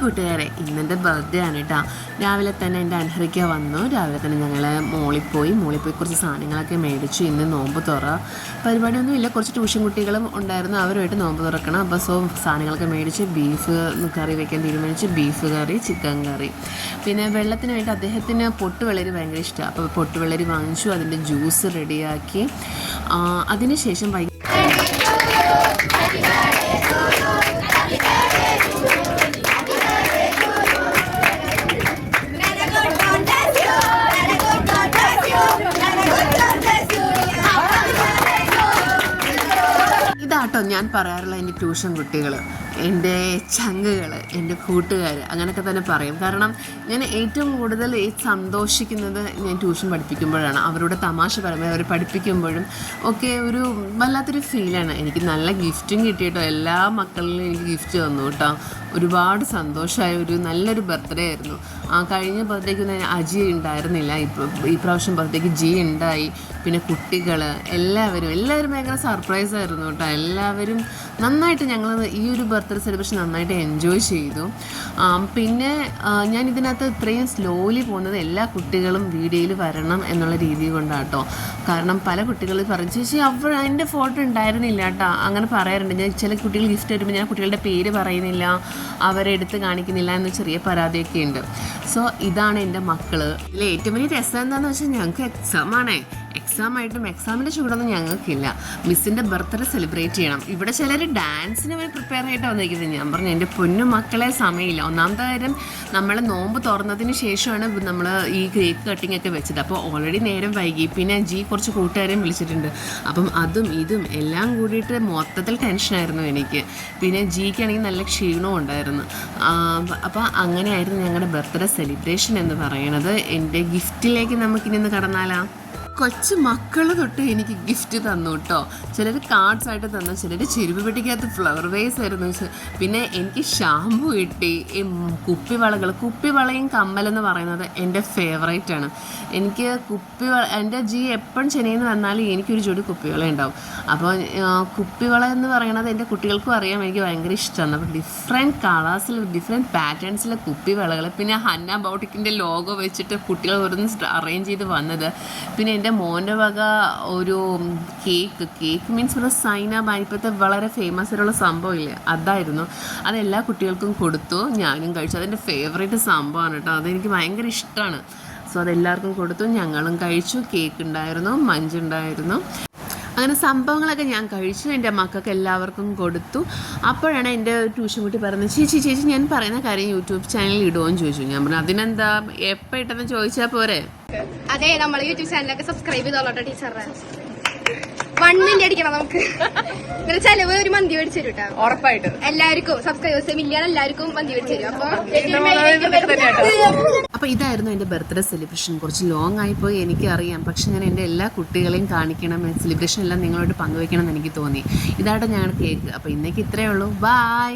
കൂട്ടുകാരെ, ഇന്നെൻ്റെ ബർത്ത്ഡേ ആണ് കേട്ടോ. രാവിലെ തന്നെ എൻ്റെ അൻഹറിക്ക വന്നു. രാവിലെ തന്നെ ഞങ്ങൾ മോളിൽ പോയി കുറച്ച് സാധനങ്ങളൊക്കെ മേടിച്ചു. ഇന്ന് നോമ്പ് തുറ പരിപാടിയൊന്നും ഇല്ല, കുറച്ച് ട്യൂഷൻ കുട്ടികളും ഉണ്ടായിരുന്നു, അവരുമായിട്ട് നോമ്പ് തുറക്കണം. അപ്പോൾ സാധനങ്ങളൊക്കെ മേടിച്ച് ബീഫ് കറി വെക്കാൻ തീരുമാനിച്ചു. ബീഫ് കറി, ചിക്കൻ കറി, പിന്നെ വെള്ളത്തിന് വേണ്ടി അദ്ദേഹത്തിന് പൊട്ടുവെള്ളരി ഭയങ്കര ഇഷ്ടമാണ്. അപ്പോൾ പൊട്ടുവെള്ളരി വാങ്ങിച്ചു, അതിൻ്റെ ജ്യൂസ് റെഡിയാക്കി. അതിനുശേഷം ഇതാട്ടോ ഞാൻ പറയാറുള്ള എൻ്റെ ട്യൂഷൻ കുട്ടികൾ, എൻ്റെ ചങ്കുകൾ, എൻ്റെ കൂട്ടുകാർ, അങ്ങനെയൊക്കെ തന്നെ പറയും. കാരണം ഞാൻ ഏറ്റവും കൂടുതൽ സന്തോഷിക്കുന്നത് ഞാൻ ട്യൂഷൻ പഠിപ്പിക്കുമ്പോഴാണ്. അവരുടെ തമാശ പരമായി അവർ പഠിപ്പിക്കുമ്പോഴും ഒക്കെ ഒരു വല്ലാത്തൊരു ഫീലാണ്. എനിക്ക് നല്ല ഗിഫ്റ്റും കിട്ടിയിട്ടോ, എല്ലാ മക്കളിലും എനിക്ക് ഗിഫ്റ്റ് തന്നു കേട്ടോ. ഒരുപാട് സന്തോഷമായ നല്ലൊരു ബർത്ത്ഡേ ആയിരുന്നു. കഴിഞ്ഞ ബർത്ത്ഡേക്കൊന്നും അജി ഉണ്ടായിരുന്നില്ല, ഈ പ്രാവശ്യം ബർത്ത്ഡേക്ക് ജി ഉണ്ടായി. പിന്നെ കുട്ടികൾ എല്ലാവരും ഭയങ്കര സർപ്രൈസ് ആയിരുന്നു കേട്ടോ. എല്ലാവരും നന്നായിട്ട് ഞങ്ങൾ ഈ ഒരു ബർത്ത്ഡേ സെലിബ്രേഷൻ നന്നായിട്ട് എൻജോയ് ചെയ്തു. പിന്നെ ഞാൻ ഇതിനകത്ത് ഇത്രയും സ്ലോലി പോകുന്നത് എല്ലാ കുട്ടികളും വീഡിയോയിൽ വരണം എന്നുള്ള രീതി കൊണ്ടാട്ടോ. കാരണം പല കുട്ടികൾ പറഞ്ഞു, ചേച്ചി എൻ്റെ ഫോട്ടോ ഉണ്ടായിരുന്നില്ല കേട്ടോ, അങ്ങനെ പറയാറുണ്ട്. ഞാൻ ചില കുട്ടികൾ ഗിഫ്റ്റ് തരുമ്പോൾ ഞാൻ കുട്ടികളുടെ പേര് പറയുന്നില്ല, അവരെ എടുത്ത് കാണിക്കുന്നില്ല എന്ന ചെറിയ പരാതിയൊക്കെ ഉണ്ട്. സോ ഇതാണ് എൻ്റെ മക്കൾ. ഇതിൽ ഏറ്റവും വലിയ രസം എന്താണെന്ന് വെച്ചാൽ ഞങ്ങൾക്ക് എക്സാമായിട്ടും എക്സാമിൻ്റെ ചൂടൊന്നും ഞങ്ങൾക്കില്ല. മിസ്സിൻ്റെ ബർത്ത്ഡേ സെലിബ്രേറ്റ് ചെയ്യണം. ഇവിടെ ചിലർ ഡാൻസിന് വേണ്ടി പ്രിപ്പയർ ആയിട്ട് വന്നിരിക്കുന്നത്. ഞാൻ പറഞ്ഞു എൻ്റെ പൊന്നു മക്കളെ സമയമില്ല. ഒന്നാമത്തെ കാര്യം, നമ്മൾ നോമ്പ് തുറന്നതിന് ശേഷമാണ് നമ്മൾ ഈ കേക്ക് കട്ടിംഗ് ഒക്കെ വെച്ചത്. അപ്പോൾ ഓൾറെഡി നേരം വൈകി. പിന്നെ ജി കുറച്ച് കൂട്ടുകാരെയും വിളിച്ചിട്ടുണ്ട്. അപ്പം അതും ഇതും എല്ലാം കൂടിയിട്ട് മൊത്തത്തിൽ ടെൻഷനായിരുന്നു എനിക്ക്. പിന്നെ ജിക്കാണെങ്കിൽ നല്ല ക്ഷീണവും ഉണ്ടായിരുന്നു. അപ്പോൾ അങ്ങനെയായിരുന്നു ഞങ്ങളുടെ ബർത്ത്ഡേ സെലിബ്രേഷൻ എന്ന് പറയുന്നത്. എൻ്റെ ഗിഫ്റ്റിലേക്ക് നമുക്കിനി കടന്നാലാ. കൊച്ചു മക്കൾ തൊട്ട് എനിക്ക് ഗിഫ്റ്റ് തന്നു കേട്ടോ. ചിലർ കാർഡ്സ് ആയിട്ട് തന്നു, ചിലർ ചെരുപ്പ് പെട്ടിക്കകത്ത് ഫ്ലവർ വേസ് ആയിരുന്നു. പിന്നെ എനിക്ക് ഷാമ്പു കിട്ടി, കുപ്പിവളയും കമ്മലെന്ന് പറയുന്നത് എൻ്റെ ഫേവറേറ്റ് ആണ്. എനിക്ക് എൻ്റെ ജി എപ്പോഴും ചെന്നൈയിൽ വന്നാലും എനിക്കൊരു ജോഡി കുപ്പിവള ഉണ്ടാവും. അപ്പോൾ കുപ്പിവള എന്ന് പറയുന്നത് എൻ്റെ കുട്ടികൾക്കും അറിയാം, എനിക്ക് ഭയങ്കര ഇഷ്ടമാണ്. അപ്പോൾ ഡിഫറെൻറ്റ് കളേഴ്സിൽ ഡിഫറെൻറ്റ് പാറ്റേൺസിലെ കുപ്പിവളകൾ, പിന്നെ ഹന്ന ബൗട്ടിക്കിൻ്റെ ലോഗോ വെച്ചിട്ട് കുട്ടികൾ ഓരോന്ന് അറേഞ്ച് ചെയ്ത് വന്നത്. പിന്നെ എൻ്റെ മോൻ്റെ വക ഒരു കേക്ക് മീൻസ് ഒരു സൈന ഇപ്പോഴത്തെ വളരെ ഫേമസ് ആയിട്ടുള്ള സംഭവം ഇല്ലേ, അതായിരുന്നു. അതെല്ലാ കുട്ടികൾക്കും കൊടുത്തു, ഞാനും കഴിച്ചു. അതെൻ്റെ ഫേവറേറ്റ് സംഭവമാണ് കേട്ടോ, അതെനിക്ക് ഭയങ്കര ഇഷ്ടമാണ്. സോ അതെല്ലാവർക്കും കൊടുത്തു, ഞങ്ങളും കഴിച്ചു. കേക്ക് ഉണ്ടായിരുന്നു, മഞ്ചുണ്ടായിരുന്നു, അങ്ങനെ സംഭവങ്ങളൊക്കെ ഞാൻ കഴിച്ചു. എൻ്റെ മക്കൾക്ക് എല്ലാവർക്കും കൊടുത്തു. അപ്പോഴാണ് എൻ്റെ ട്യൂഷൻ കുട്ടി പറയുന്നത്, ചേച്ചി ഞാൻ പറയുന്ന കാര്യം യൂട്യൂബ് ചാനലിൽ ഇടുമോയെന്ന് ചോദിച്ചു. ഞാൻ പറഞ്ഞു അതിനെന്താ, എപ്പോൾ ഇട്ടെന്ന് ചോദിച്ചാൽ പോരെ. അതെ, നമ്മൾ യൂട്യൂബ് ചാനലൊക്കെ സബ്സ്ക്രൈബ് ചെയ്തോളട്ടോ ടീച്ചറെ. 1 മില്യൺ അടിക്കണം നമുക്ക്. ഇങ്ങനെ ചെലവ് ഒരു മന്തി മേടിച്ചു തരും കേട്ടോ, ഉറപ്പായിട്ടും. എല്ലാവർക്കും സബ്സ്ക്രൈബേഴ്സ് മില്യൺ എല്ലാവർക്കും മന്തി മേടിച്ചു തരും. അപ്പോൾ ഇതായിരുന്നു എൻ്റെ ബർത്ത്ഡേ സെലിബ്രേഷൻ. കുറച്ച് ലോങ് ആയിപ്പോയി എനിക്കറിയാം, പക്ഷെ ഞാൻ എൻ്റെ എല്ലാ കുട്ടികളെയും കാണിക്കണം, സെലിബ്രേഷൻ എല്ലാം നിങ്ങളോട് പങ്കുവയ്ക്കണം എന്ന് എനിക്ക് തോന്നി. ഇതായിട്ട് ഞങ്ങളുടെ കേക്ക്. അപ്പോൾ ഇന്നേക്ക് ഇത്രയേ ഉള്ളൂ. ബൈ.